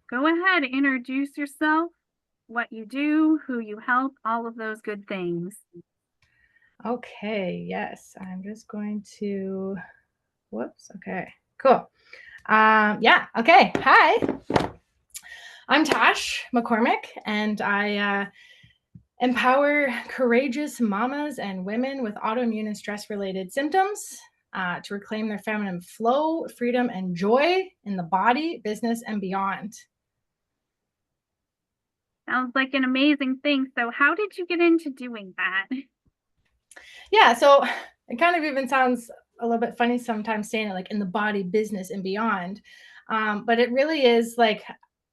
Go ahead, introduce yourself, what you do, who you help, all of those good things. Okay, yes, I'm just going to, whoops, okay, cool. Yeah, okay, hi, I'm Tash McCormick, and I empower courageous mamas and women with autoimmune and stress-related symptoms to reclaim their feminine flow, freedom, and joy in the body, business, and beyond. Sounds like an amazing thing. So, how did you get into doing that? Yeah, so it kind of even sounds a little bit funny sometimes saying it like in the body, business, and beyond. But it really is like,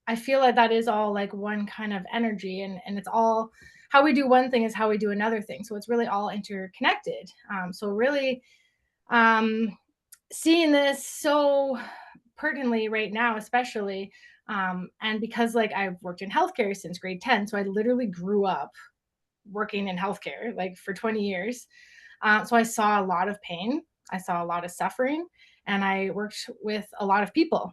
I feel like that is all like one kind of energy, and it's all how we do one thing is how we do another thing. So it's really all interconnected. So really, um, seeing this so pertinently right now, especially. And because like I've worked in healthcare since grade 10, so I literally grew up working in healthcare like for 20 years. So I saw a lot of pain, I saw a lot of suffering, and I worked with a lot of people.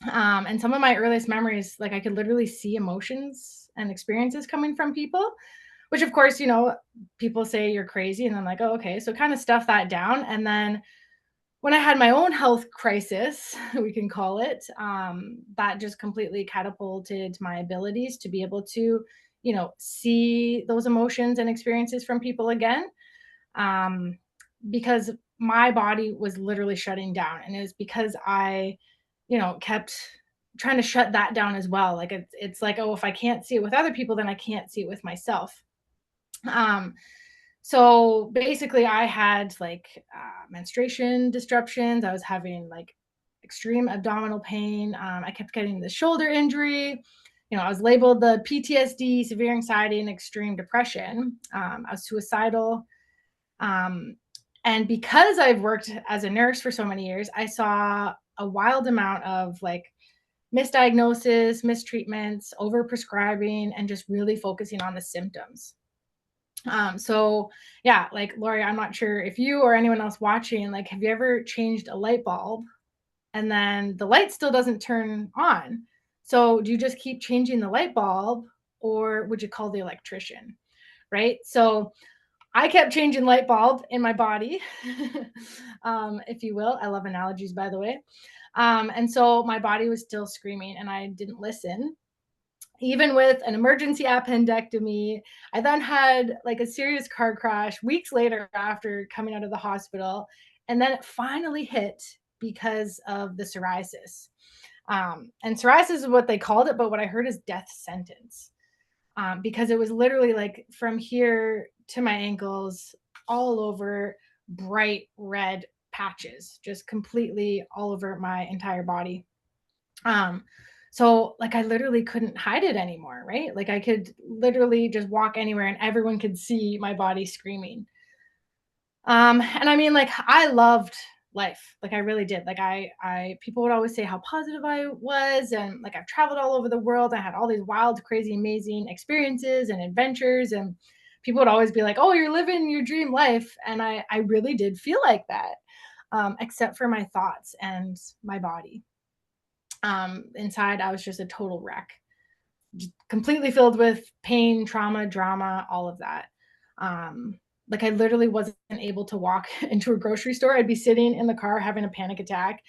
And some of my earliest memories, like I could literally see emotions and experiences coming from people, which of course, people say you're crazy. And I'm like, oh, okay. So kind of stuff that down. And then when I had my own health crisis, we can call it, that just completely catapulted my abilities to be able to, see those emotions and experiences from people again. Um, because my body was literally shutting down. And it was because I, kept trying to shut that down as well. Like it's like, oh, if I can't see it with other people, then I can't see it with myself. Um, so basically, I had like menstruation disruptions. I was having like extreme abdominal pain. I kept getting the shoulder injury. I was labeled the PTSD, severe anxiety, and extreme depression. I was suicidal. Um, and because I've worked as a nurse for so many years, I saw a wild amount of like misdiagnosis, mistreatments, overprescribing, and just really focusing on the symptoms. So yeah, like Lori, I'm not sure if you or anyone else watching, like, have you ever changed a light bulb and then the light still doesn't turn on? So do you just keep changing the light bulb or would you call the electrician? Right. So I kept changing light bulb in my body, if you will. I love analogies, by the way. And so my body was still screaming and I didn't listen even with an emergency appendectomy. I then had like a serious car crash weeks later after coming out of the hospital. And then it finally hit because of the psoriasis. And psoriasis is what they called it, but what I heard is death sentence. Because it was literally like from here to my ankles, all over bright red patches, just completely all over my entire body. Um, so like I literally couldn't hide it anymore, right? Like I could literally just walk anywhere and everyone could see my body screaming. And I mean, like I loved life. Like I really did. Like people would always say how positive I was. And like I've traveled all over the world. I had all these wild, crazy, amazing experiences and adventures. And people would always be like, oh, you're living your dream life. And I really did feel like that, except for my thoughts and my body. Inside, I was just a total wreck, completely filled with pain, trauma, drama, all of that. Like I literally wasn't able to walk into a grocery store. I'd be sitting in the car having a panic attack,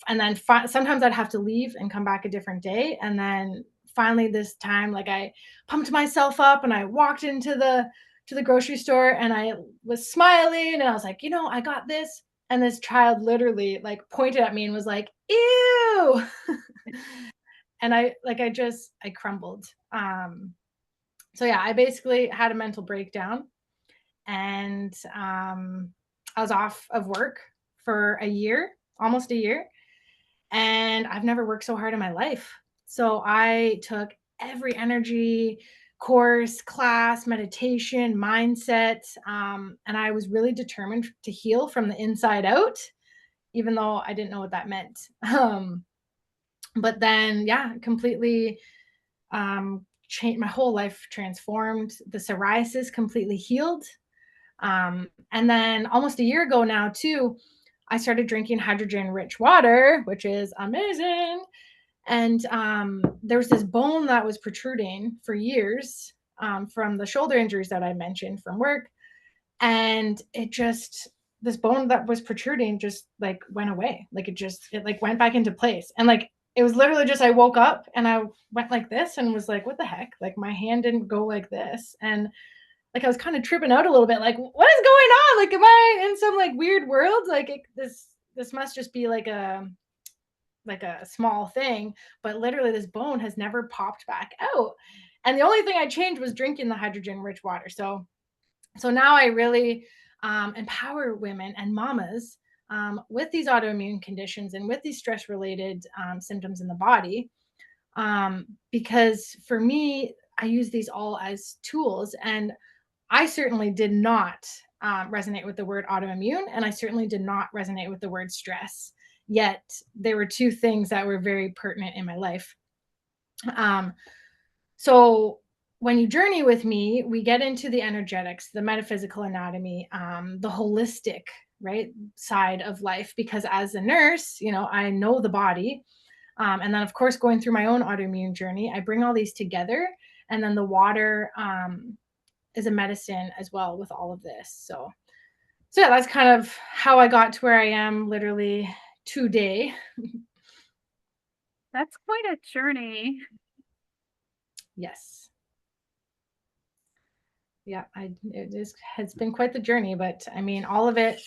and then sometimes I'd have to leave and come back a different day. And then finally, this time, like I pumped myself up and I walked into the grocery store and I was smiling and I was like, I got this. And this child literally like pointed at me and was like, "Ew." And I crumbled. So yeah, I basically had a mental breakdown, and I was off of work for a year, almost a year, and I've never worked so hard in my life. So I took every energy course, class, meditation, mindset, and I was really determined to heal from the inside out, even though I didn't know what that meant. But then, yeah, completely changed. My whole life transformed. The psoriasis completely healed. And then almost a year ago now, too, I started drinking hydrogen rich water, which is amazing. And there was this bone that was protruding for years, from the shoulder injuries that I mentioned from work. And it just, this bone that was protruding just like went away. Like it like went back into place. And like, it was literally just, I woke up and I went like this and was like, what the heck? Like my hand didn't go like this. And like I was kind of tripping out a little bit, like, what is going on? Like, am I in some like weird world? Like this must just be like a small thing, but literally this bone has never popped back out. And the only thing I changed was drinking the hydrogen rich water. So now I really empower women and mamas with these autoimmune conditions and with these stress related symptoms in the body, because for me, I use these all as tools. And I certainly did not resonate with the word autoimmune, and I certainly did not resonate with the word stress. Yet there were two things that were very pertinent in my life. Um, so when you journey with me, we get into the energetics, the metaphysical anatomy, the holistic, right, side of life. Because as a nurse, I know the body. And then, of course, going through my own autoimmune journey, I bring all these together. And then the water is a medicine as well with all of this. So yeah, that's kind of how I got to where I am literally today. That's quite a journey. Yes. Yeah, has been quite the journey, but I mean, all of it,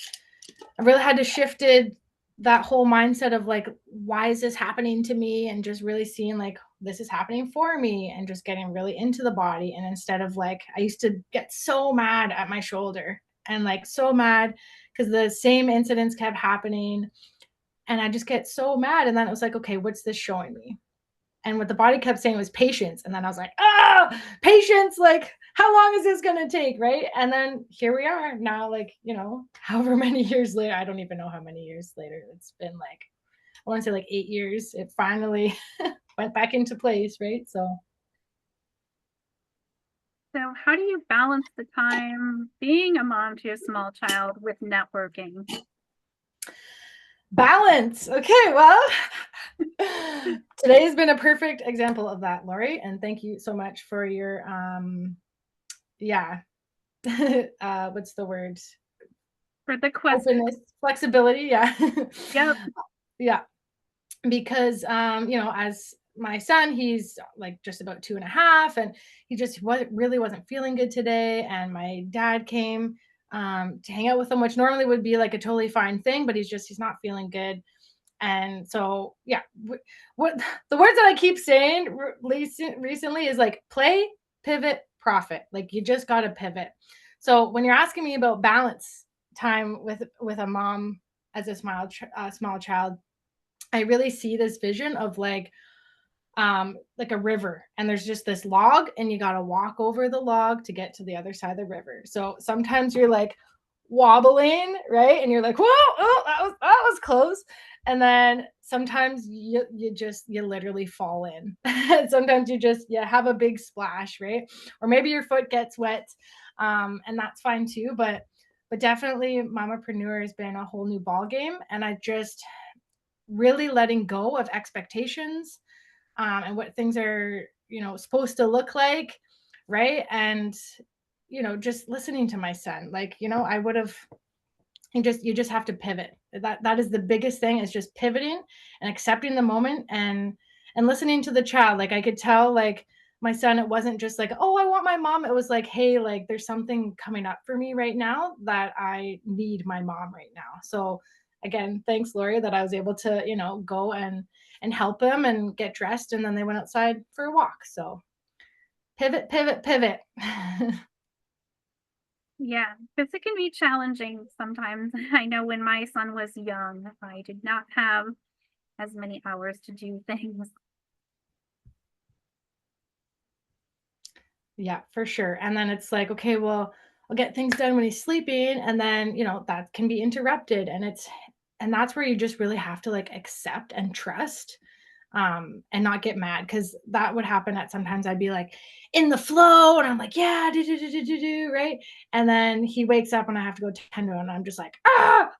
I really had to shifted that whole mindset of like, why is this happening to me? And just really seeing like, this is happening for me, and just getting really into the body. And instead of like, I used to get so mad at my shoulder and like so mad because the same incidents kept happening. And I just get so mad. And then it was like, okay, what's this showing me? And what the body kept saying was patience. And then I was like, patience, like, how long is this going to take? Right. And then here we are now, like, however many years later, I don't even know how many years later. It's been like, I want to say like 8 years. It finally went back into place. Right. So So, how do you balance the time being a mom to a small child with networking? balance. Okay. Well, today has been a perfect example of that, Lori. And thank you so much for your, yeah. What's the word? For the question. Openness, flexibility. Yeah. Yep. Yeah. Because as my son, he's like just about 2.5, and he just wasn't feeling good today. And my dad came to hang out with him, which normally would be like a totally fine thing, but he's not feeling good. And so yeah, what the words that I keep saying recently is like play, pivot, profit. Like you just got to pivot. So when you're asking me about balance time with a mom as a small child, I really see this vision of like a river, and there's just this log, and you got to walk over the log to get to the other side of the river. So sometimes you're like wobbling, right? And you're like, whoa, oh, that was close. And then sometimes you literally fall in. Sometimes you have a big splash, right? Or maybe your foot gets wet. And that's fine too. But definitely mamapreneur has been a whole new ball game. And I just really letting go of expectations, and what things are supposed to look like, right? And just listening to my son, like I would have, you just have to pivot. That is the biggest thing, is just pivoting and accepting the moment, and listening to the child. Like I could tell, like my son, it wasn't just like, oh, I want my mom. It was like, hey, like there's something coming up for me right now that I need my mom right now. So again, thanks, Lori, that I was able to go and help him and get dressed, and then they went outside for a walk. So pivot, pivot, pivot. Yeah, because it can be challenging sometimes. I know when my son was young, I did not have as many hours to do things. Yeah, for sure. And then it's like, okay, well, I'll get things done when he's sleeping. And then, that can be interrupted. And that's where you just really have to like accept and trust, and not get mad. Cause that would happen at sometimes I'd be like in the flow, and I'm like, yeah, do, right? And then he wakes up and I have to go tend to him, and I'm just like,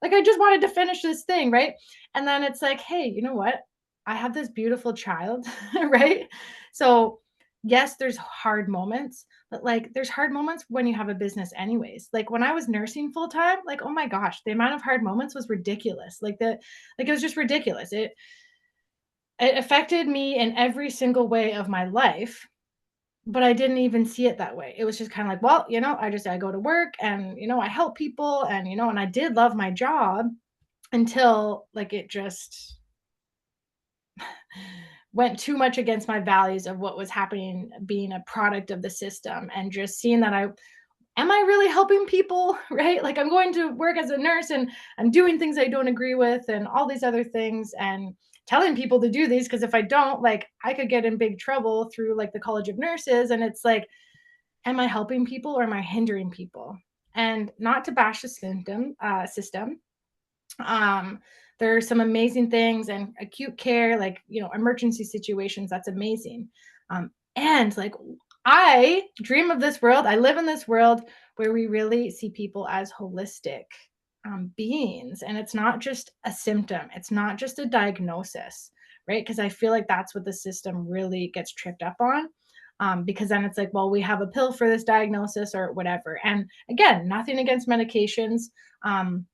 like I just wanted to finish this thing, right? And then it's like, hey, you know what? I have this beautiful child, right? So, yes, there's hard moments, but like there's hard moments when you have a business anyways. Like when I was nursing full time, like oh my gosh, the amount of hard moments was ridiculous. Like it was just ridiculous. It affected me in every single way of my life, but I didn't even see it that way. It was just kind of like, well, I go to work and I help people and and I did love my job until like it just went too much against my values of what was happening being a product of the system and just seeing that I am I really helping people, right? Like I'm going to work as a nurse and I'm doing things I don't agree with and all these other things and telling people to do these because if I don't, like I could get in big trouble through like the College of Nurses and it's like am I helping people or am I hindering people? And not to bash the system, um, there are some amazing things and acute care, like, emergency situations. That's amazing. And like, I dream of this world. I live in this world where we really see people as holistic beings. And it's not just a symptom, it's not just a diagnosis, right? Because I feel like that's what the system really gets tripped up on. Because then it's like, well, we have a pill for this diagnosis or whatever. And again, nothing against medications. Um,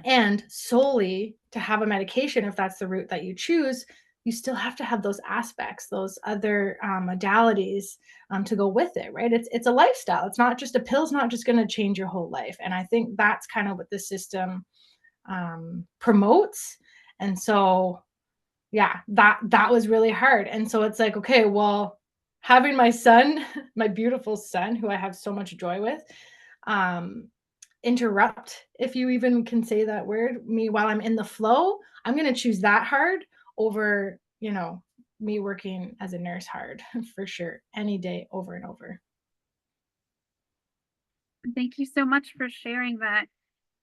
and solely to have a medication, if that's the route that you choose, you still have to have those aspects, those other modalities to go with it, right? It's a lifestyle. It's not just a pill's not just going to change your whole life. And I think that's kind of what the system promotes. And so, yeah, that was really hard. And so it's like, okay, well, having my son, my beautiful son, who I have so much joy with, um, interrupt, if you even can say that word, me while I'm in the flow, I'm gonna choose that hard over, me working as a nurse hard for sure, any day over and over. Thank you so much for sharing that.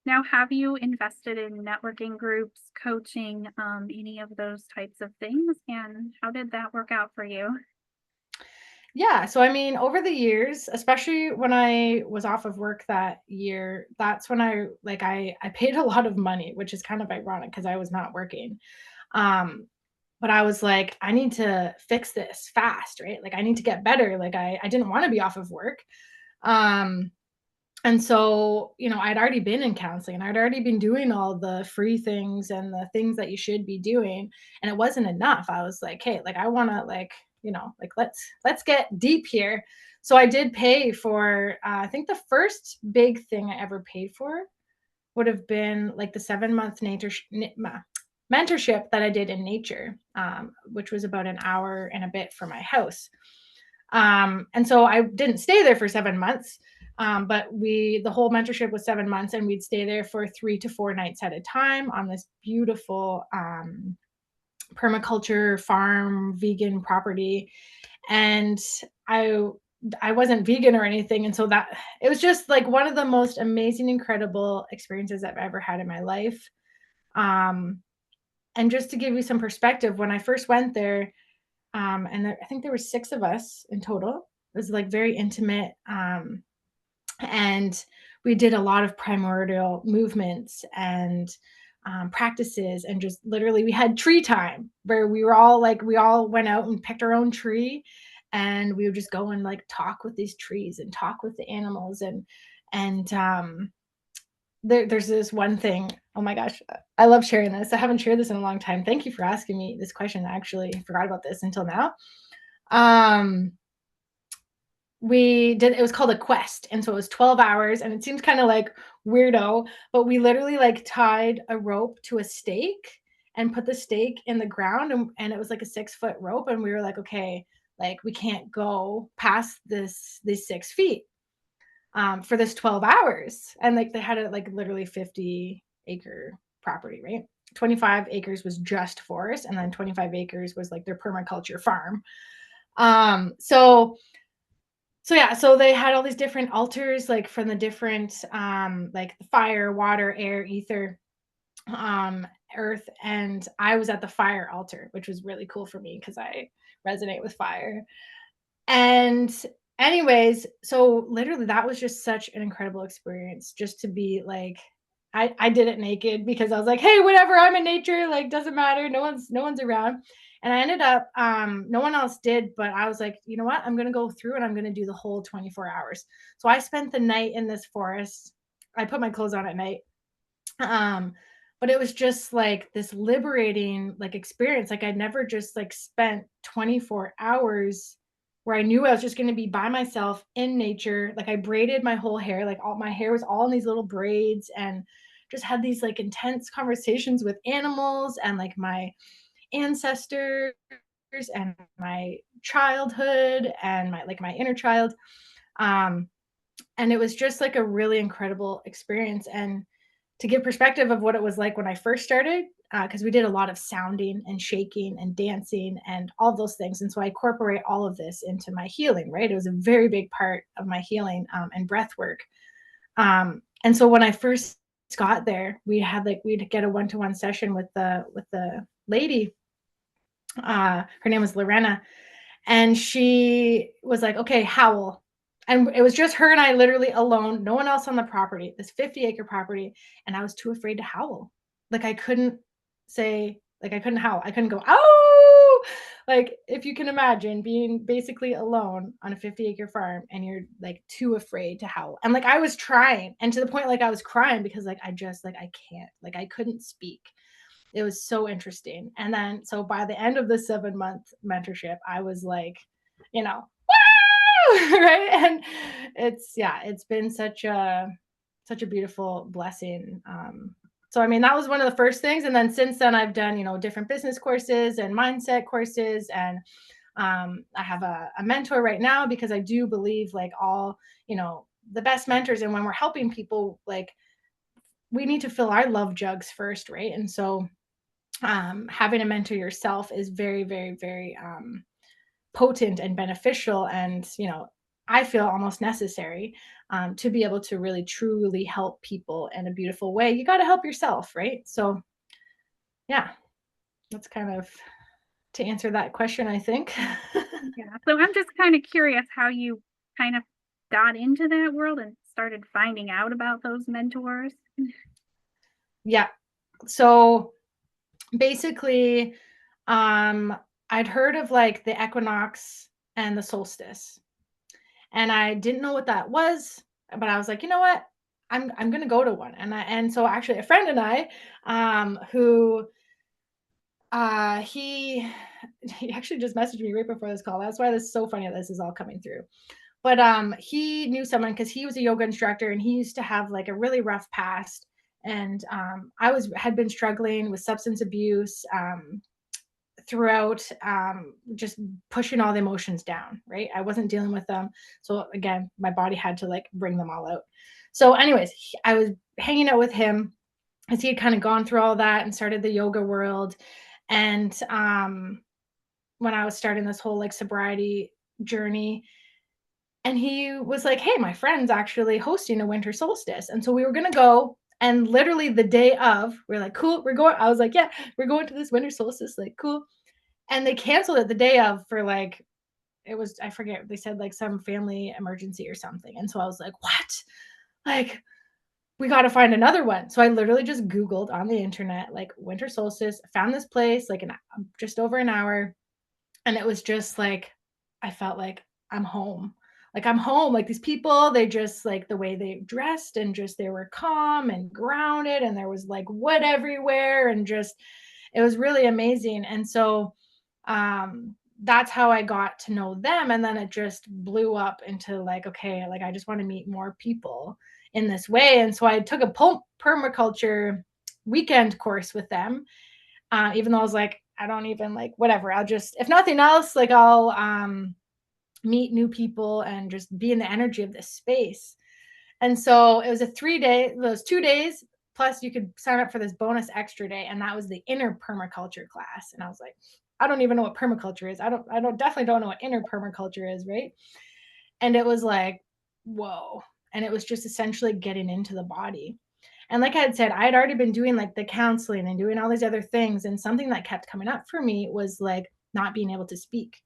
Now, have you invested in networking groups, coaching, any of those types of things? And how did that work out for you? Yeah, so I mean, over the years, especially when I was off of work that year, that's when I paid a lot of money, which is kind of ironic because I was not working. Um, but I was like, I need to fix this fast, right? Like I need to get better. Like I didn't want to be off of work. Um, and so, I'd already been in counseling and I'd already been doing all the free things and the things that you should be doing. And it wasn't enough. I was like, hey, like I want to like let's get deep here. So I did pay for I think the first big thing I ever paid for would have been like the 7 month mentorship that I did in nature, which was about an hour and a bit from my house. And so I didn't stay there for 7 months. But the whole mentorship was 7 months, and we'd stay there for 3 to 4 nights at a time on this beautiful permaculture farm, vegan property. And I I wasn't vegan or anything, and so that it was just like one of the most amazing, incredible experiences I've ever had in my life. Um, and just to give you some perspective, when I first went there, I think there were 6 of us in total. It was, like, very intimate, and we did a lot of primordial movements and, practices, and just literally we had tree time where we all went out and picked our own tree, and we would just go and, like, talk with these trees and talk with the animals, and there's this one thing. Oh my gosh, I love sharing this. I haven't shared this in a long time. Thank you for asking me this question. I actually forgot about this until now. Um, it was called a quest, and so it was 12 hours, and it seems kind of like weirdo, but we literally like tied a rope to a stake and put the stake in the ground, and it was like a 6 foot rope, and we were like, okay, like we can't go past these 6 feet for this 12 hours. And like they had it like literally 50-acre property, right? 25 acres was just forest, and then 25 acres was like their permaculture farm. So yeah, so they had all these different altars, like from the different like the fire, water, air, ether, um, earth, and I was at the fire altar, which was really cool for me because I resonate with fire. And anyways, so literally that was just such an incredible experience just to be like I did it naked because I was like, hey, whatever, I'm in nature, like doesn't matter. No one's around. And I ended up no one else did, but I was like, you know what? I'm gonna go through and I'm gonna do the whole 24 hours. So I spent the night in this forest. I put my clothes on at night. Um, but it was just like this liberating like experience. Like I'd never just like spent 24 hours where I knew I was just going to be by myself in nature. Like I braided my whole hair, like all my hair was all in these little braids, and just had these like intense conversations with animals and like my ancestors and my childhood and my inner child. Um and it was just like a really incredible experience. And to give perspective of what it was like when I first started, because we did a lot of sounding and shaking and dancing and all those things. And so I incorporate all of this into my healing, right? It was a very big part of my healing and breath work. And so when I first got there, we'd get a one-to-one session with the lady. Her name was Lorena, and she was like, okay, howl. And it was just her and I literally alone, no one else on the property, this 50-acre property. And I was too afraid to howl. Like I couldn't say, like I couldn't howl. I couldn't go, oh, like if you can imagine being basically alone on a 50-acre farm and you're like too afraid to howl. And like I was trying, and to the point like I was crying because like I just like I can't, like I couldn't speak. It was so interesting. And then so by the end of the 7-month mentorship, I was like, you know, right. And it's been such a beautiful blessing. So I mean that was one of the first things, and then since then I've done different business courses and mindset courses, and I have a mentor right now because I do believe like all the best mentors, and when we're helping people, like we need to fill our love jugs first, right? And so having a mentor yourself is very, very, very potent and beneficial, and I feel almost necessary to be able to really truly help people in a beautiful way. You got to help yourself, right? So yeah, that's kind of to answer that question, I think. Yeah. So I'm just kind of curious how you kind of got into that world and started finding out about those mentors. Yeah, so basically I'd heard of like the equinox and the solstice, and I didn't know what that was, but I was like, you know what? I'm gonna go to one. And so actually a friend and I, who he he actually just messaged me right before this call. That's why this is so funny that this is all coming through. But he knew someone because he was a yoga instructor and he used to have like a really rough past. And had been struggling with substance abuse, throughout, just pushing all the emotions down, right? I wasn't dealing with them. So again, my body had to like bring them all out. So anyways, I was hanging out with him as he had kind of gone through all that and started the yoga world. And when I was starting this whole like sobriety journey, and he was like, hey, my friend's actually hosting a winter solstice. And so we were going to go. And literally the day of, we're like, cool, we're going. I was like, yeah, we're going to this winter solstice. Like, cool. And they canceled it the day of for like, it was, I forget, they said like some family emergency or something. And so I was like, what? Like, we got to find another one. So I literally just Googled on the internet, like winter solstice, found this place, like just over an hour. And it was just like, I felt like I'm home. Like I'm home. Like these people, they just like the way they dressed and just they were calm and grounded, and there was like wood everywhere, and just it was really amazing. And so that's how I got to know them. And then it just blew up into like, okay, like I just want to meet more people in this way. And so I took a permaculture weekend course with them, even though I was like, I don't even like whatever. I'll just, if nothing else, like I'll meet new people and just be in the energy of this space. And so it was those 2 days, plus you could sign up for this bonus extra day. And that was the inner permaculture class. And I was like, I don't even know what permaculture is. Definitely don't know what inner permaculture is. Right. And it was like, whoa. And it was just essentially getting into the body. And like I had said, I had already been doing like the counseling and doing all these other things. And something that kept coming up for me was like not being able to speak.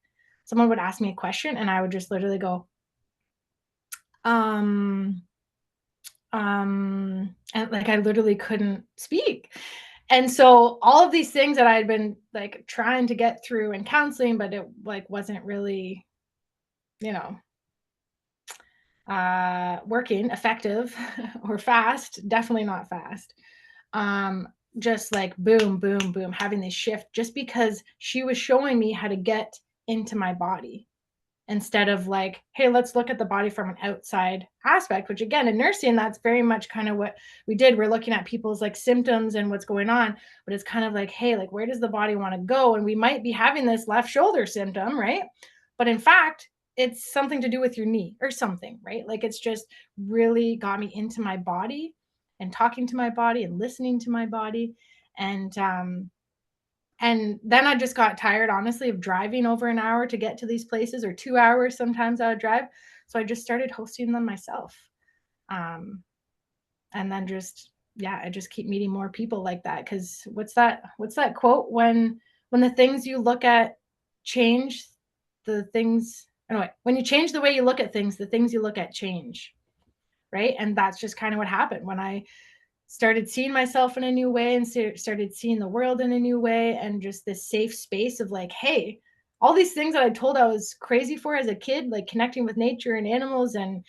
Someone would ask me a question and I would just literally go, um, and like I literally couldn't speak. And so all of these things that I had been like trying to get through in counseling, but it like wasn't really, you know, working effective or fast, definitely not fast. Um, just like boom, boom, boom, having this shift just because she was showing me how to get into my body instead of like, hey, let's look at the body from an outside aspect, which again, in nursing, that's very much kind of what we did. We're looking at people's like symptoms and what's going on, but it's kind of like, hey, like, where does the body want to go? And we might be having this left shoulder symptom, right? But in fact, it's something to do with your knee or something, right? Like, it's just really got me into my body and talking to my body and listening to my body. And then I just got tired, honestly, of driving over an hour to get to these places, or 2 hours sometimes I would drive. So I just started hosting them myself. Um, and then just, yeah, I just keep meeting more people like that. Cause what's that quote? When the things you look at change, the things, anyway, when you change the way you look at things, the things you look at change. Right. And that's just kind of what happened when I started seeing myself in a new way and started seeing the world in a new way, and just this safe space of like, hey, all these things that I told I was crazy for as a kid, like connecting with nature and animals and,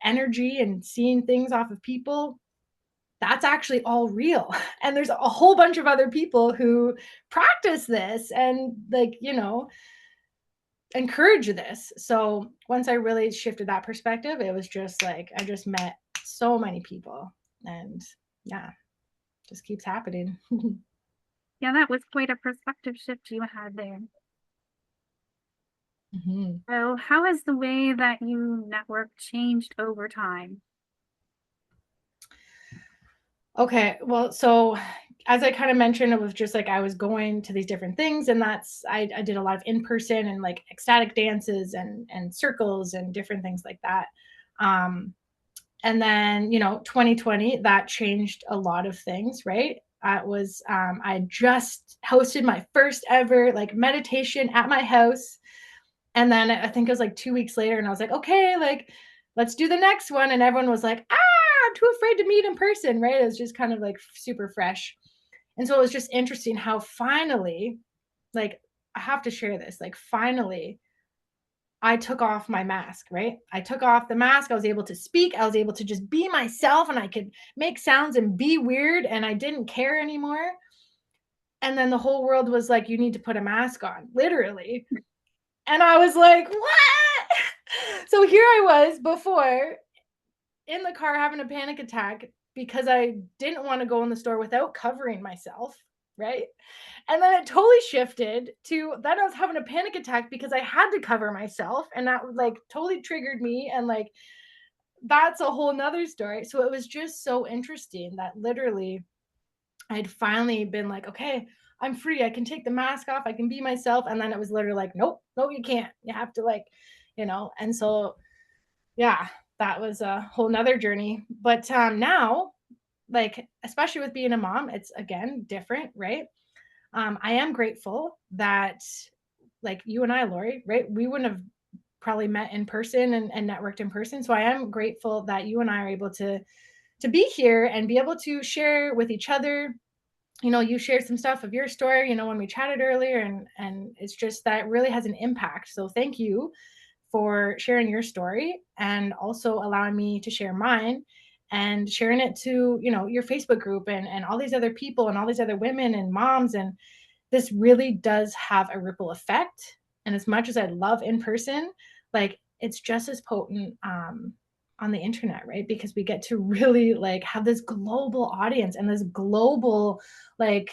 energy and seeing things off of people, that's actually all real. And there's a whole bunch of other people who practice this and like, encourage this. So once I really shifted that perspective, it was just like I just met so many people, and yeah, just keeps happening. Yeah, that was quite a perspective shift you had there. Mhm. So, how has the way that you network changed over time? Okay, well, so as I kind of mentioned, it was just like I was going to these different things, and I did a lot of in person and like ecstatic dances and circles and different things like that. Um, and then 2020, that changed a lot of things, right? It was I just hosted my first ever like meditation at my house, and then I think it was like 2 weeks later, and I was like, okay, like let's do the next one, and everyone was like, I'm too afraid to meet in person, right? It was just kind of like super fresh, and so it was just interesting how finally, like, I have to share this, like finally I took off my mask, right? I took off the mask. I was able to speak. I was able to just be myself, and I could make sounds and be weird, and I didn't care anymore. And then the whole world was like, you need to put a mask on, literally. And I was like, what? So here I was before in the car having a panic attack because I didn't want to go in the store without covering myself, right? And then it totally shifted to then I was having a panic attack because I had to cover myself, and that like totally triggered me, and like that's a whole nother story. So it was just so interesting that literally I'd finally been like, okay, I'm free. I can take the mask off. I can be myself. And then it was literally like, nope, no, you can't. You have to like, and so yeah, that was a whole nother journey. But now, like, especially with being a mom, it's again different, right? I am grateful that, like you and I, Lori, right? We wouldn't have probably met in person and networked in person. So I am grateful that you and I are able to be here and be able to share with each other. You shared some stuff of your story, when we chatted earlier, and it's just that really has an impact. So thank you for sharing your story and also allowing me to share mine and sharing it to, your Facebook group and all these other people and all these other women and moms. And this really does have a ripple effect. And as much as I love in person, like it's just as potent on the internet, right? Because we get to really like have this global audience and this global like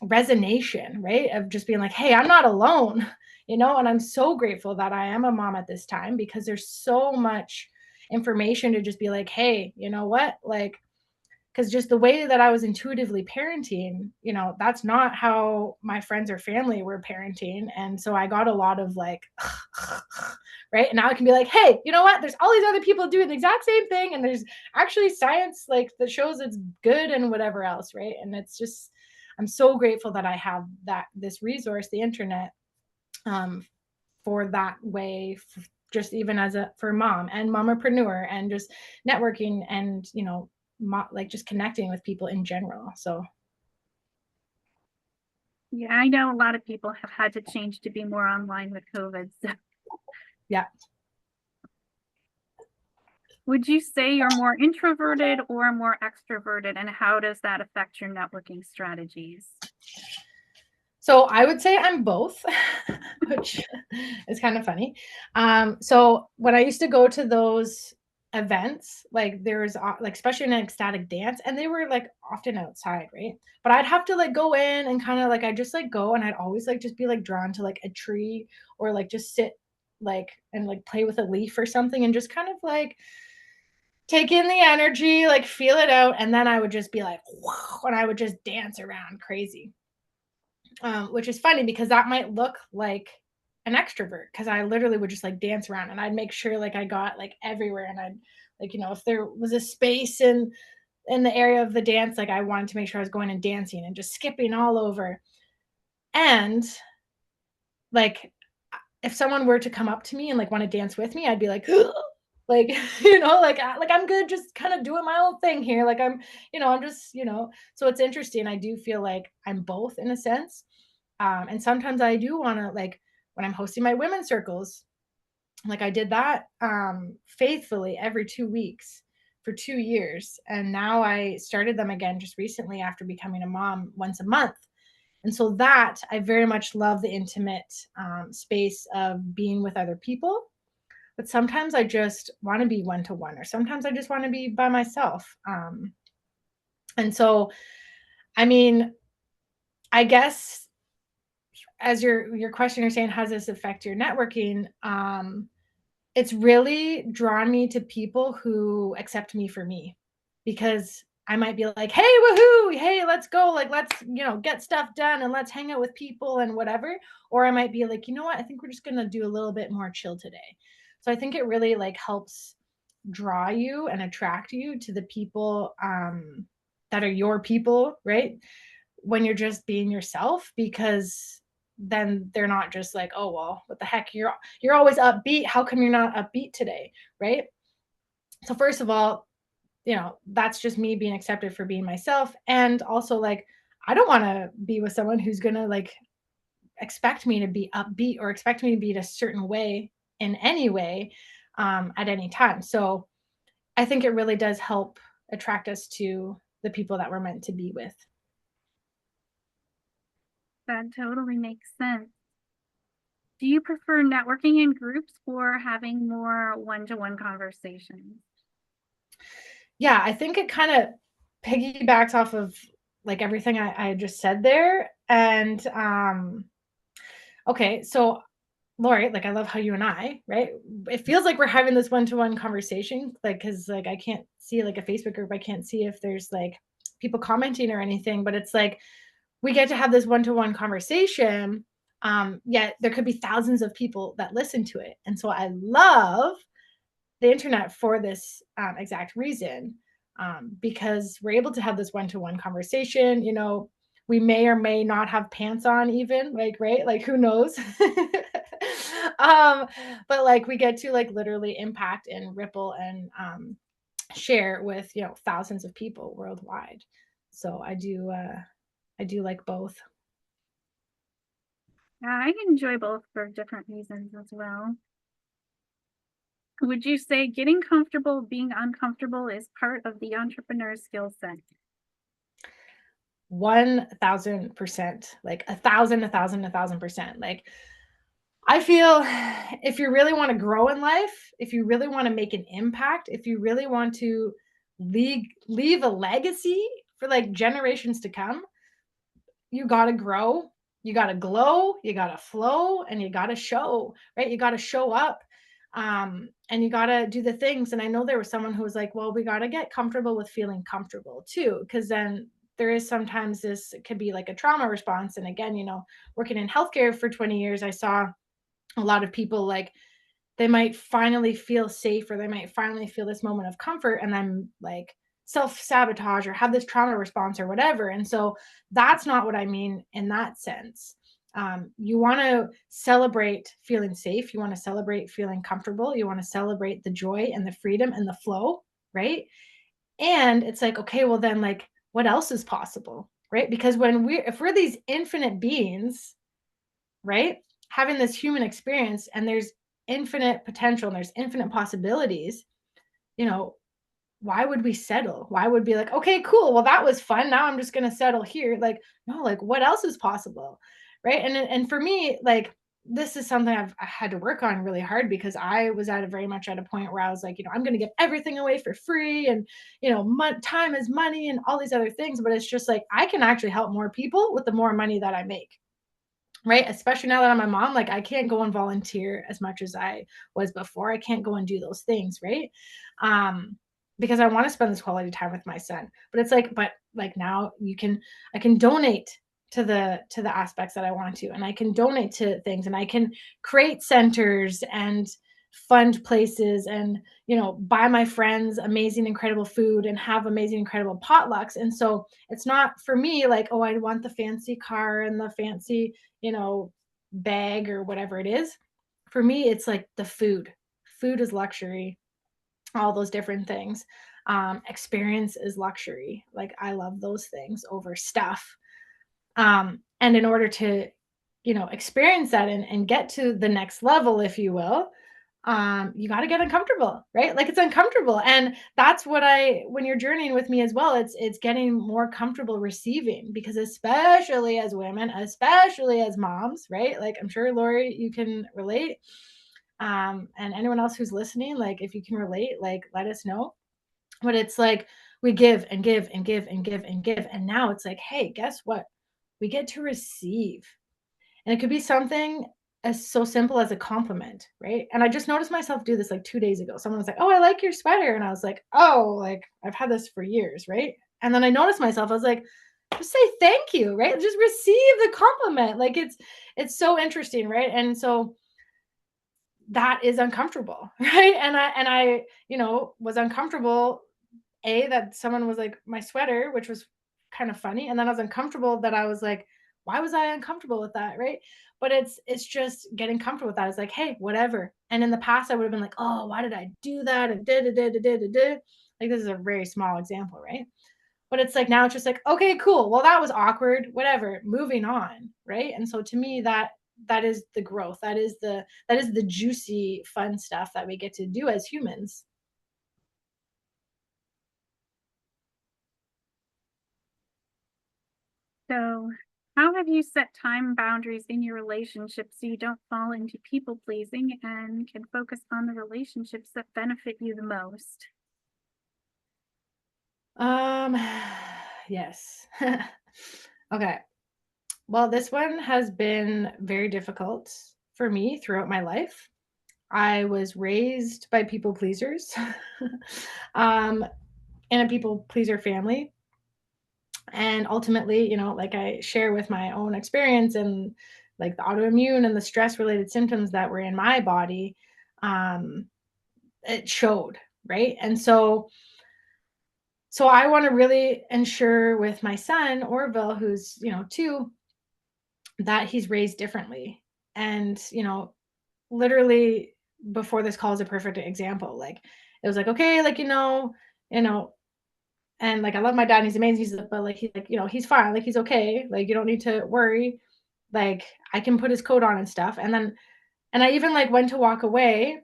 resonation, right? Of just being like, hey, I'm not alone, and I'm so grateful that I am a mom at this time because there's so much information to just be like, hey, you know what? Like, because just the way that I was intuitively parenting, that's not how my friends or family were parenting. And so I got a lot of like, right. And now I can be like, hey, you know what? There's all these other people doing the exact same thing. And there's actually science like that shows it's good and whatever else. Right. And it's just, I'm so grateful that I have this resource, the internet, um, for that way, just even as for mom and mompreneur and just networking and, like just connecting with people in general. So Yeah, I know a lot of people have had to change to be more online with COVID. So yeah. would you say you're more introverted or more extroverted, and how does that affect your networking strategies? So I would say I'm both, which is kind of funny. So when I used to go to those events, like there was like especially an ecstatic dance, and they were like often outside, right? But I'd have to like go in and kind of like I just like go, and I'd always like just be like drawn to like a tree or like just sit like and like play with a leaf or something, and just kind of like take in the energy, like feel it out, and then I would just be like, wow, and I would just dance around crazy, which is funny because that might look like an extrovert because I literally would just like dance around and I'd make sure like I got like everywhere and I'd like if there was a space in the area of the dance, like I wanted to make sure I was going and dancing and just skipping all over. And like if someone were to come up to me and like want to dance with me, I'd be like like like I'm good just kind of doing my own thing here, like I'm just so it's interesting. I do feel like I'm both in a sense. And sometimes I do want to like when I'm hosting my women's circles, like I did that faithfully every 2 weeks for 2 years. And now I started them again just recently after becoming a mom once a month. And so that I very much love the intimate space of being with other people. But sometimes I just want to be one to one, or sometimes I just want to be by myself. And so, I mean, I guess as your question, you're saying, how does this affect your networking? It's really drawn me to people who accept me for me, because I might be like, hey, woohoo, hey, let's go, like let's get stuff done and let's hang out with people and whatever. Or I might be like, you know what, I think we're just gonna do a little bit more chill today. So I think it really like helps draw you and attract you to the people that are your people, right? When you're just being yourself, because then they're not just like, oh well, what the heck, you're always upbeat, how come you're not upbeat today, right? So first of all, that's just me being accepted for being myself. And also like I don't want to be with someone who's going to like expect me to be upbeat or expect me to be a certain way in any way at any time. So I think it really does help attract us to the people that we're meant to be with. That totally makes sense. Do you prefer networking in groups or having more one-to-one conversations? Yeah, I think it kind of piggybacks off of like everything I just said there. And okay, so Lori, like I love how you and I, right? It feels like we're having this one-to-one conversation, like because like I can't see like a Facebook group, I can't see if there's like people commenting or anything, but it's like we get to have this one-to-one conversation. Yet there could be thousands of people that listen to it. And so I love the internet for this exact reason, because we're able to have this one-to-one conversation. We may or may not have pants on, even like, right, like who knows. um but like we get to like literally impact and ripple and share with thousands of people worldwide. So I do like both. Yeah, I enjoy both for different reasons as well. Would you say getting comfortable being uncomfortable is part of the entrepreneur's skill set? 1000%, like a thousand percent. Like I feel if you really want to grow in life, if you really want to make an impact, if you really want to leave a legacy for like generations to come, you got to grow, you got to glow, you got to flow, and you got to show, right? You got to show up. And you got to do the things. And I know there was someone who was like, well, we got to get comfortable with feeling comfortable too, because then there is sometimes this it could be like a trauma response. And again, working in healthcare for 20 years, I saw a lot of people like they might finally feel safe, or they might finally feel this moment of comfort, and then like self-sabotage or have this trauma response or whatever. And so that's not what I mean in that sense. You want to celebrate feeling safe, you want to celebrate feeling comfortable, you want to celebrate the joy and the freedom and the flow, right? And it's like, okay, well then like what else is possible, right? Because if we're these infinite beings, right? Having this human experience, and there's infinite potential and there's infinite possibilities, you know, why would we settle? Why would be like, okay, cool. Well, that was fun. Now I'm just going to settle here. Like, no, like what else is possible? Right. And for me, like, this is something I had to work on really hard, because I was very much at a point where I was like, I'm going to give everything away for free, and, time is money and all these other things. But it's just like, I can actually help more people with the more money that I make. Right. Especially now that I'm a mom, like I can't go and volunteer as much as I was before. I can't go and do those things. Right. Um, because I want to spend this quality time with my son. But it's like, now I can donate to the aspects that I want to, and I can donate to things, and I can create centers and fund places, and buy my friends amazing incredible food and have amazing incredible potlucks. And so it's not for me like, oh, I want the fancy car and the fancy bag or whatever it is. For me, it's like the food. Food is luxury, all those different things. Experience is luxury. Like I love those things over stuff. And in order to, experience that and get to the next level, if you will, you got to get uncomfortable, right? Like it's uncomfortable. And that's when you're journeying with me as well, it's getting more comfortable receiving, because especially as women, especially as moms, right? Like I'm sure Lori, you can relate. And anyone else who's listening, like if you can relate, like let us know. But it's like we give and give and give and give and give. And now it's like, hey, guess what? We get to receive. And it could be something as so simple as a compliment, right? And I just noticed myself do this like 2 days ago. Someone was like, oh, I like your sweater. And I was like, oh, like I've had this for years, right? And then I noticed myself, I was like, just say thank you, right? Just receive the compliment. Like it's so interesting, right? And so that is uncomfortable, right? And I was uncomfortable, that someone was like my sweater, which was kind of funny, and then I was uncomfortable that I was like, why was I uncomfortable with that, right? But it's just getting comfortable with that. It's like, hey, whatever. And in the past I would have been like, oh, why did I do that, and did. Like this is a very small example, right? But it's like now it's just like, okay, cool, well that was awkward, whatever, moving on, right? And so to me, that is the growth, that is the juicy fun stuff that we get to do as humans. So, how have you set time boundaries in your relationship so you don't fall into people pleasing and can focus on the relationships that benefit you the most? Um, yes. Okay. Well, this one has been very difficult for me throughout my life. I was raised by people pleasers, um, in a people pleaser family. And ultimately, like I share with my own experience, and like the autoimmune and the stress related symptoms that were in my body, um, it showed, right? And so I want to really ensure with my son Orville, who's 2, that he's raised differently. And literally before this call is a perfect example. Like it was like, okay, like you know and like I love my dad, and he's amazing. But like he's like, he's fine, like he's okay, like you don't need to worry, like I can put his coat on and stuff. And I even like went to walk away,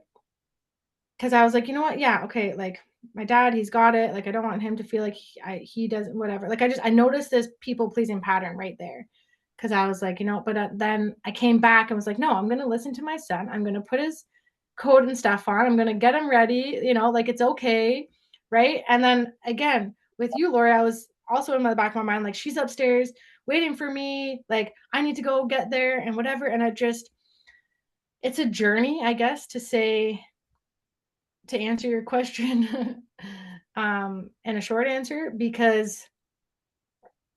because I was like, you know what, yeah, okay, like my dad, he's got it, like I don't want him to feel like he doesn't, whatever. Like I noticed this people pleasing pattern right there, because I was like, but then I came back and was like, no, I'm gonna listen to my son, I'm gonna put his coat and stuff on, I'm gonna get him ready, like it's okay, right? And then again with you, Lori, I was also in the back of my mind like, she's upstairs waiting for me, like I need to go get there and whatever. And it's a journey, I guess, to answer your question, in a short answer, because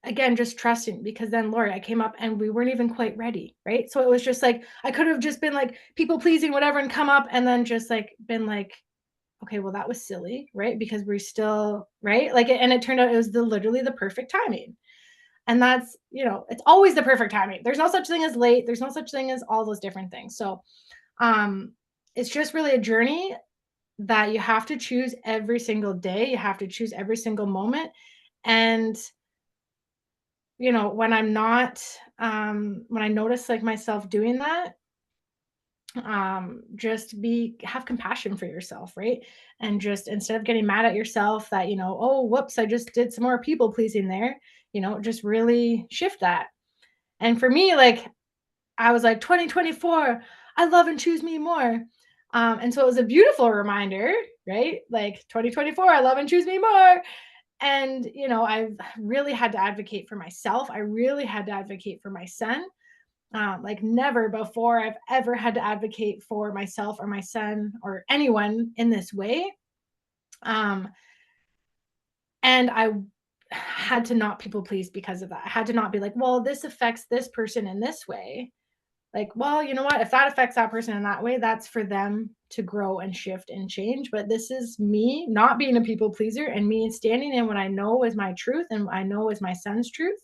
again, just trusting, because then Lori, I came up and we weren't even quite ready, right? So it was just like I could have just been like people pleasing, whatever, and come up and then just like been like, okay, well that was silly, right? Because we're still right, like, and it turned out it was literally the perfect timing. And that's, it's always the perfect timing. There's no such thing as late. There's no such thing as all those different things. So it's just really a journey that you have to choose every single day, you have to choose every single moment. And, when I'm not, when I notice like myself doing that, just be have compassion for yourself, right? And just instead of getting mad at yourself that, oh, whoops, I just did some more people pleasing there, just really shift that. And for me, like, I was like, 2024, I love and choose me more. And so it was a beautiful reminder, right? Like 2024, I love and choose me more. And, I've really had to advocate for myself. I really had to advocate for my son. Like never before I've ever had to advocate for myself or my son or anyone in this way. Um, and I had to not people please because of that. I had to not be like, well, this affects this person in this way. Like, well, you know what? If that affects that person in that way, that's for them to grow and shift and change. But this is me not being a people pleaser and me standing in what I know is my truth and I know is my son's truth,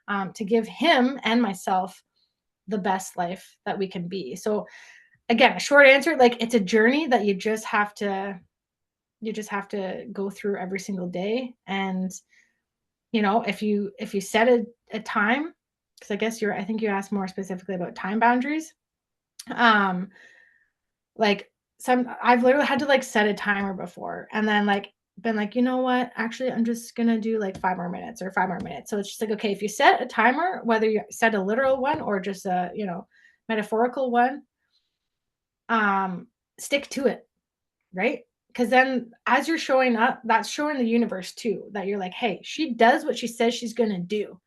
to give him and myself the best life that we can be. So again, a short answer, like it's a journey that you just have to go through every single day. And if you set a time, because I think you asked more specifically about time boundaries. Um, like I've literally had to like set a timer before and then like been like, you know what? Actually, I'm just gonna do like 5 more minutes or 5 more minutes. So it's just like, okay, if you set a timer, whether you set a literal one or just a, metaphorical one, um, stick to it, right? Because then as you're showing up, that's showing the universe too that you're like, hey, she does what she says she's gonna do.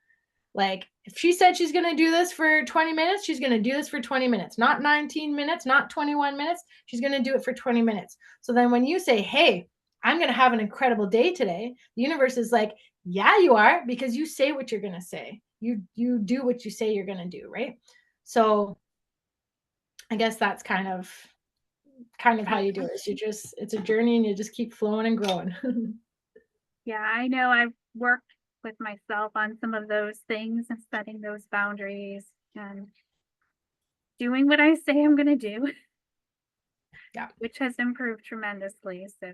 Like, if she said she's going to do this for 20 minutes, she's going to do this for 20 minutes, not 19 minutes, not 21 minutes. She's going to do it for 20 minutes. So then when you say, hey, I'm going to have an incredible day today, the universe is like, yeah, you are, because you say what you're going to say. You do what you say you're going to do, right? So I guess that's kind of how you do it. It's a journey and you just keep flowing and growing. Yeah, I know I've worked with myself on some of those things and setting those boundaries and doing what I say I'm going to do, Yeah. which has improved tremendously. So,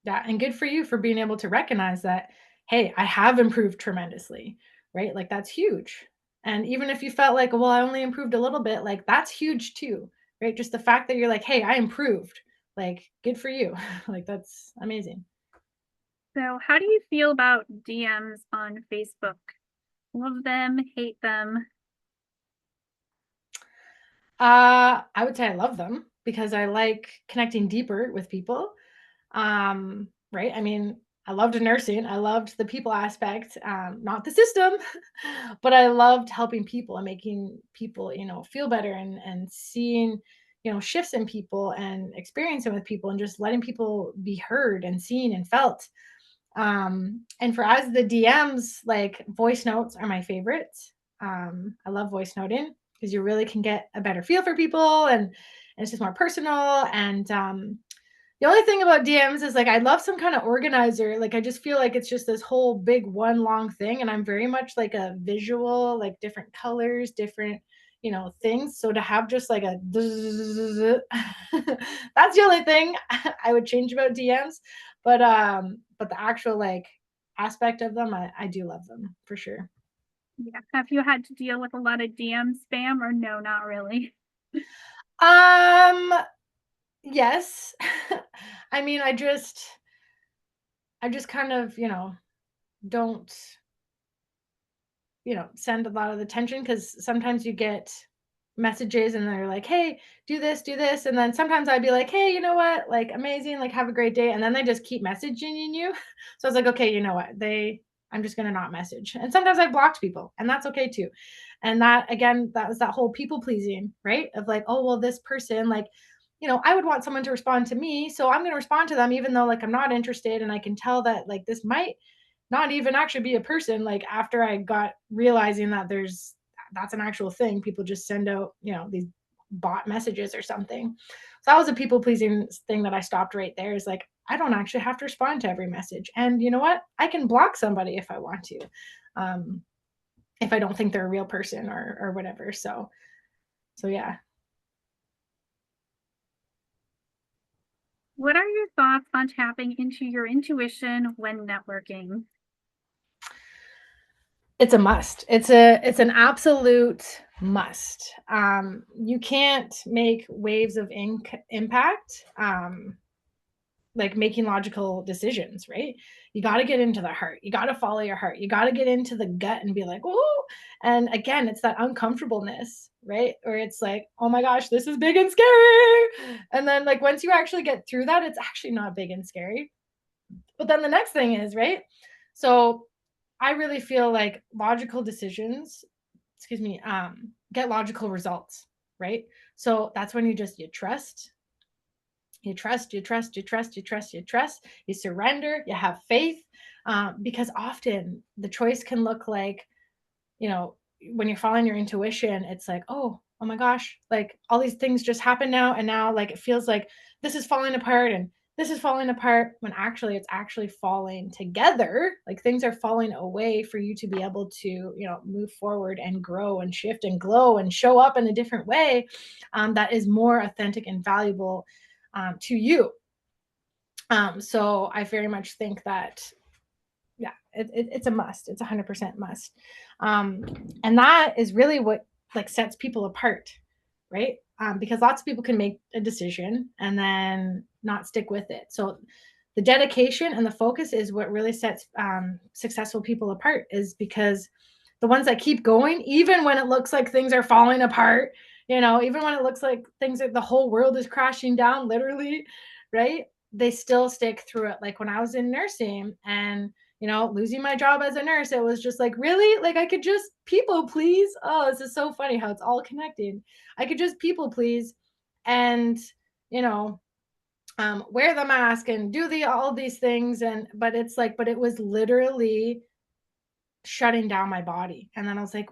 Yeah, and good for you for being able to recognize that, hey, I have improved tremendously, right? Like that's huge. And even if you felt like, well, I only improved a little bit, like that's huge too, right? Just the fact that you're like, hey, I improved, like good for you. Like that's amazing. how do you feel about DMs on Facebook? Love them, hate them. I would say I love them because I like connecting deeper with people. Right? I mean, I loved nursing. I loved the people aspect, not the system, but I loved helping people and making people, feel better and seeing, shifts in people and experiencing with people and just letting people be heard and seen and felt. And for as the DMs, like voice notes are my favorite. I love voice noting because you really can get a better feel for people and it's just more personal. And the only thing about DMs is like I love some kind of organizer. Like I just feel like it's just this whole big one long thing. And I'm very much like a visual, like different colors, different, things. So to have just like a that's the only thing I would change about DMs. But the actual like aspect of them, I do love them for sure. Yeah. Have you had to deal with a lot of DM spam or no, not really? Um yes. I mean I just kind of, don't send a lot of attention because sometimes you get messages and they're like, hey, do this. And then sometimes I'd be like, hey, you know what? Like, amazing. Like, have a great day. And then they just keep messaging you. So I was like, okay, you know what? I'm just going to not message. And sometimes I've blocked people and that's okay too. And that, again, that was that whole people pleasing, right? Of like, oh, well, this person, like, I would want someone to respond to me. So I'm going to respond to them, even though like I'm not interested. And I can tell that like this might not even actually be a person. Like after I got realizing that that's an actual thing, people just send out, these bot messages or something. So that was a people pleasing thing that I stopped right there is like, I don't actually have to respond to every message. And you know what? I can block somebody if I want to, um, if I don't think they're a real person or whatever. So yeah. What are your thoughts on tapping into your intuition when networking? It's a must. It's an absolute must. You can't make waves of impact, like making logical decisions, right? You got to get into the heart. You got to follow your heart. You got to get into the gut and be like, oh. And again, it's that uncomfortableness, right? Or it's like, oh my gosh, this is big and scary. And then, like, once you actually get through that, it's actually not big and scary. But then the next thing is, right? So I really feel like logical decisions, excuse me, get logical results, right? So that's when you trust, you surrender, you have faith, because often the choice can look like, you know, when you're following your intuition, it's like, oh my gosh, like all these things just happen now. And now, like, it feels like this is falling apart and this is falling apart when actually it's actually falling together. Like things are falling away for you to be able to, move forward and grow and shift and glow and show up in a different way, that is more authentic and valuable, to you. So I very much think that, yeah, it's a must. It's 100% must. Um, and that is really what, like, sets people apart, right? Because lots of people can make a decision and then not stick with it. So the dedication and the focus is what really sets, successful people apart, is because the ones that keep going, even when it looks like things are falling apart, even when it looks like things, the whole world is crashing down, literally, right? They still stick through it. Like when I was in nursing and, losing my job as a nurse, it was just like, really? Like I could just people please. Oh, this is so funny how it's all connected. I could just people please and, you know, wear the mask and do all these things. But it's like, but it was literally shutting down my body. And then I was like,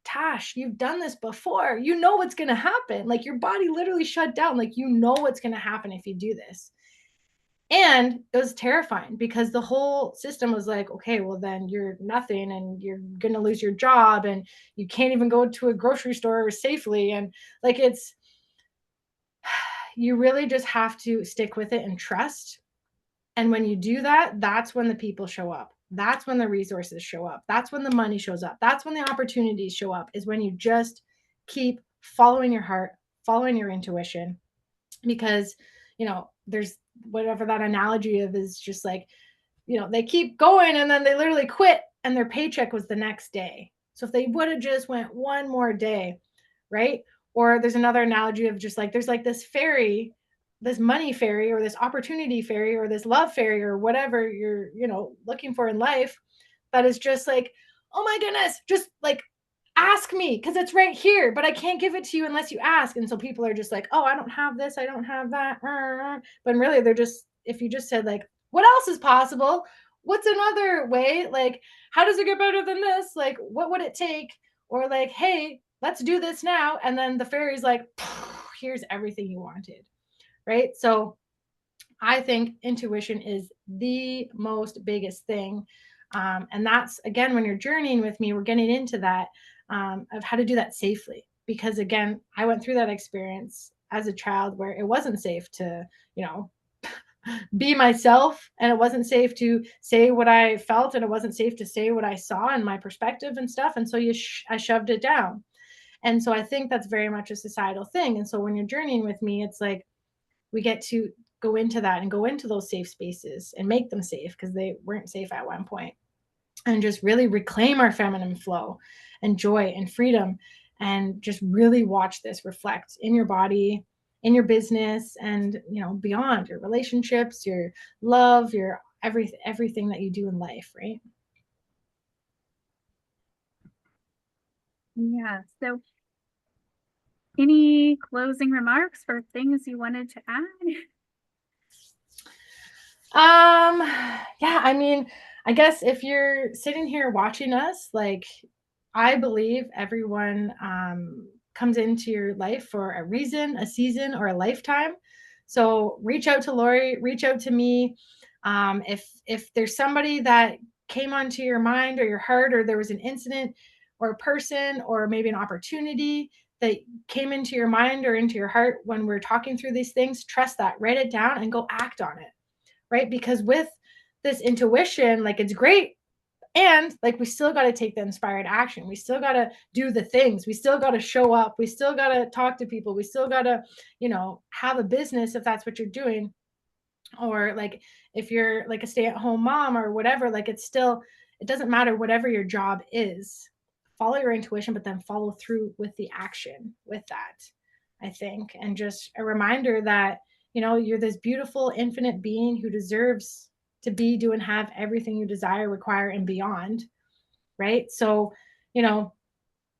Tash, you've done this before. You know what's going to happen. Like your body literally shut down. Like, you know what's going to happen if you do this. And it was terrifying because the whole system was like, okay, well, then you're nothing and you're going to lose your job and you can't even go to a grocery store safely. And like, you really just have to stick with it and trust. And when you do that, that's when the people show up. That's when the resources show up. That's when the money shows up. That's when the opportunities show up, is when you just keep following your heart, following your intuition. Because, there's whatever that analogy of is, just like, they keep going and then they literally quit and their paycheck was the next day. So if they would have just went one more day, right? Or there's another analogy of just like, there's like this fairy, this money fairy or this opportunity fairy or this love fairy or whatever you're, looking for in life, that is just like, oh my goodness, just like ask me because it's right here, but I can't give it to you unless you ask. And so people are just like, oh, I don't have this, I don't have that. But really, they're just, if you just said, like, what else is possible? What's another way? Like, how does it get better than this? Like, what would it take? Or like, hey, let's do this now. And then the fairy's like, here's everything you wanted. Right. So I think intuition is the most biggest thing. And that's, again, when you're journeying with me, we're getting into that, of how to do that safely. Because again, I went through that experience as a child where it wasn't safe to, you know, be myself, and it wasn't safe to say what I felt, and it wasn't safe to say what I saw and my perspective and stuff. And so I shoved it down. And so I think that's very much a societal thing. And so when you're journeying with me, it's like we get to go into that and go into those safe spaces and make them safe because they weren't safe at one point, and just really reclaim our feminine flow and joy and freedom, and just really watch this reflect in your body, in your business, and beyond your relationships, your love, your everything that you do in life, right? Yeah. So, any closing remarks or things you wanted to add? um yeah, I mean, I guess if you're sitting here watching us, like, I believe everyone, comes into your life for a reason, a season, or a lifetime. So reach out to Lori, reach out to me. If there's somebody that came onto your mind or your heart, or there was an incident or a person or maybe an opportunity that came into your mind or into your heart when we're talking through these things, trust that, write it down and go act on it, right? Because with this intuition, like it's great. And like we still got to take the inspired action. We still got to do the things. We still got to show up. We still got to talk to people. We still got to, have a business if that's what you're doing. Or like if you're like a stay-at-home mom or whatever, like it doesn't matter whatever your job is. Follow your intuition, but then follow through with the action with that, I think. And just a reminder that, you're this beautiful, infinite being who deserves to be, do, and have everything you desire, require, and beyond. Right. So, you know,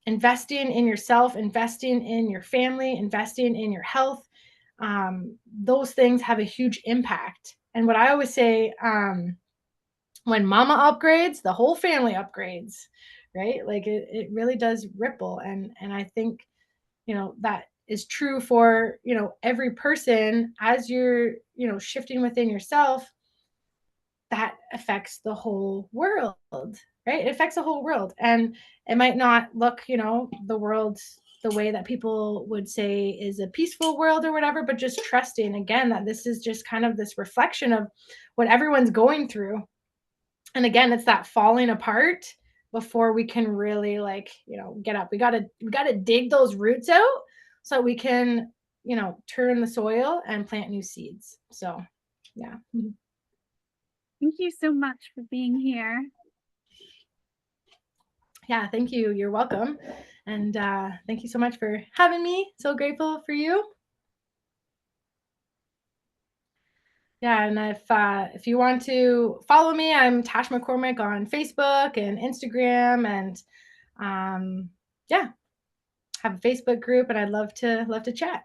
investing in yourself, investing in your family, investing in your health, those things have a huge impact. And what I always say, when mama upgrades, the whole family upgrades, right? Like it really does ripple. And I think, that is true for, every person as you're, shifting within yourself, that affects the whole world, right? It affects the whole world. And it might not look, the world the way that people would say is a peaceful world or whatever, but just trusting again that this is just kind of this reflection of what everyone's going through. And again, it's that falling apart before we can really get up. We gotta dig those roots out so we can, turn the soil and plant new seeds. So yeah. Thank you so much for being here. Yeah, thank you. You're welcome. And thank you so much for having me. So grateful for you. Yeah, and if you want to follow me, I'm Tash McCormick on Facebook and Instagram, and yeah, have a Facebook group, and I'd love to chat.